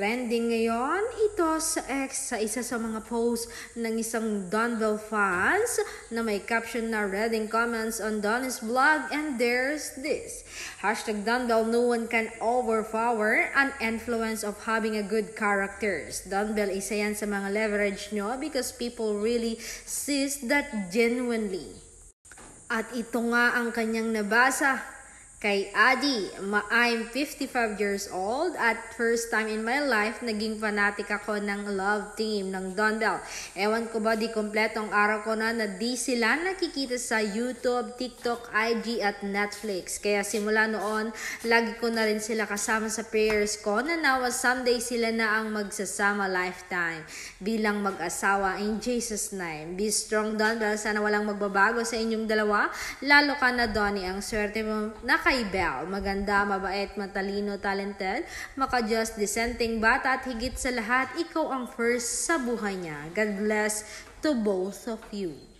Trending ngayon ito sa X sa isa sa mga post ng isang Donbell fans na may caption na reading comments on Donnie's vlog and there's this. Hashtag Donbell, no one can overpower an influence of having a good characters. Donbell, isa yan sa mga leverage nyo because people really sees that genuinely. At ito nga ang kanyang nabasa kay Adi. I'm 55 years old at first time in my life naging fanatic ako ng love team ng Donbell. Ewan ko ba di kompletong araw ko na di sila nakikita sa YouTube, TikTok, IG at Netflix. Kaya simula noon, lagi ko na rin sila kasama sa prayers ko na nawa someday sila na ang magsasama lifetime bilang mag-asawa in Jesus' name. Be strong Donbell, sana walang magbabago sa inyong dalawa. Lalo ka na Donnie, ang swerte mo na kay Belle. Maganda, mabait, matalino, talented, maka-just, dissenting bata at higit sa lahat, ikaw ang first sa buhay niya. God bless to both of you.